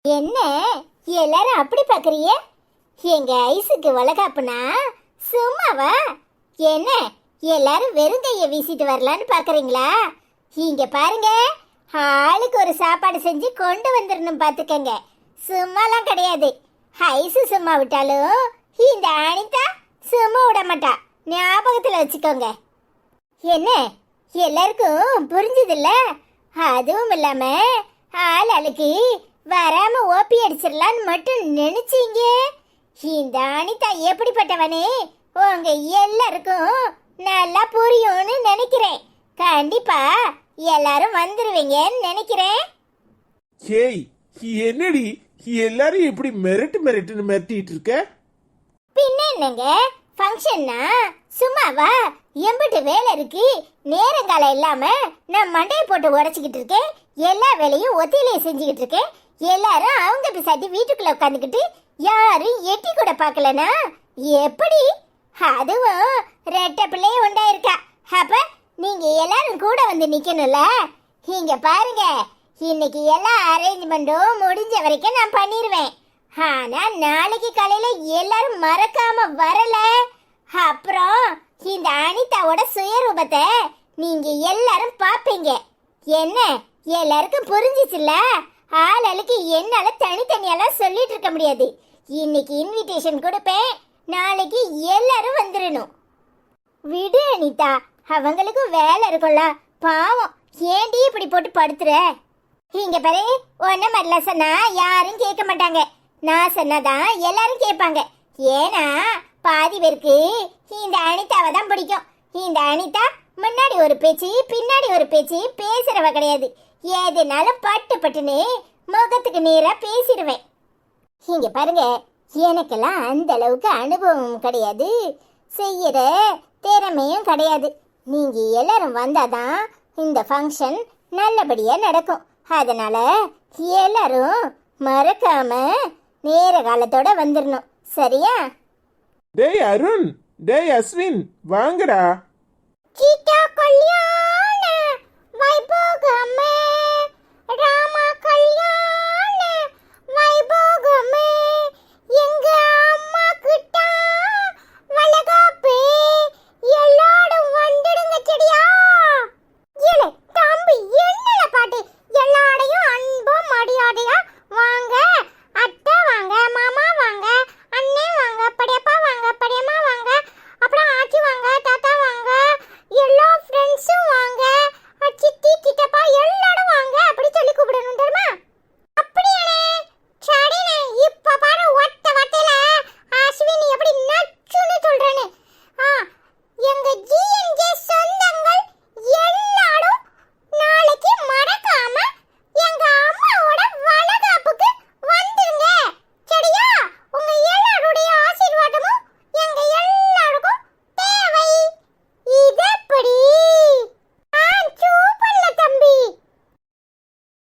என்ன எல்லாரும் அப்படி பாக்குறிய? எங்க ஐஸுக்கு வளகாப்புனா சும்மாவா? என்ன எல்லாரும் வெறும் கைய வீசிட்டு வரலான்னு பாக்குறீங்களா? இங்க பாருங்க, ஆளுக்கு ஒரு சாப்பாடு செஞ்சு கொண்டு வந்துடணும் பாத்துக்கங்க. சும்மாலாம் கிடையாது. ஐஸு சும்மா விட்டாலும் இந்த அனிதா சும்மா விட மாட்டா, ஞாபகத்துல வச்சுக்கோங்க. என்ன எல்லாருக்கும் புரிஞ்சதில்ல? அதுவும் இல்லாம ஆள் ஆளுக்கு வராம ஓபி அடிச்சிடலான்னு மட்டும் நினைச்சீங்க. இந்த அனிதா எப்படிப்பட்டவனே உங்க எல்லாருக்கும் நல்லா புரியும்னு நினைக்கிறேன். கண்டிப்பா எல்லாரும் வந்துருவீங்கன்னு நினைக்கிறேன். ஏய், என்னடி எல்லாரும் இப்படி மிரட்டுன்னு மிரட்டிட்டு இருக்க? பின்ன என்னங்க, ஃபங்க்ஷன்னா சும்மாவா? எம்பிட்டு வேலை இருக்கு. நேரங்காலம் இல்லாம நான் மண்டையை போட்டு உடச்சிக்கிட்டு இருக்கேன். எல்லா வேலையும் ஒத்தியிலே செஞ்சுக்கிட்டு இருக்கேன். எல்லாரும் அவங்க பிசாட்டி வீட்டுக்குள்ள உட்காந்துக்கிட்டு யாரும் எட்டி கூட பார்க்கலனா எப்படி? அதுவும் ரெட்ட பிள்ளைய உண்டாயிருக்கா. அப்ப நீங்க எல்லாரும் கூட வந்து நிக்கணும்ல. இங்க பாருங்க, இன்னைக்கு எல்லா அரேஞ்ச்மெண்ட்டும் முடிஞ்ச வரைக்கும் நான் பண்ணிடுவேன். ஆனா நாளைக்கு காலையில எல்லாரும் மறக்காம வரல, அப்புறம் இந்த அனிதாவோட சுயரூபத்தை நீங்க எல்லாரும் பாப்பீங்க. என்ன எல்லாருக்கும் புரிஞ்சிச்சுல? ஆளுக்கு என்னால தனித்தனியெல்லாம் சொல்லிட்டு இருக்க முடியாது. இன்னைக்கு இன்விடேஷன் கொடுப்பேன், நாளைக்கு எல்லாரும் வந்துடணும். விடு அனிதா, அவங்களுக்கும் வேலை இருக்கும்ல. பாவம், ஏண்டி இப்படி போட்டு படுத்துற? இங்க பாரு, ஒன்ன மாதிரில சொன்னா யாரும் கேட்க மாட்டாங்க. நான் சொன்னாதான் எல்லாரும் கேட்பாங்க. ஏன்னா பாதி பேருக்கு இந்த அனிதாவை தான் பிடிக்கும். இந்த அனிதா முன்னாடி ஒரு பேச்சு பின்னாடி ஒரு பேச்சு பேசுறவ கிடையாது. எதுனாலும் பட்டு பட்டுன்னு முகத்துக்கு நேரா பேசிடுவேன். இங்க பாருங்க, எனக்கெல்லாம் அந்த அளவுக்கு அனுபவம் கிடையாது, செய்யற திறமையும் கிடையாது. நீங்க எல்லாரும் வந்தாதான் இந்த ஃபங்க்ஷன் நல்லபடியா நடக்கும். அதனால எல்லாரும் மறக்காம நேர காலத்தோட வந்துடணும், சரியா? டேய் அருண், டேய் அஸ்வின், வாங்கடா. சீக்கிரம்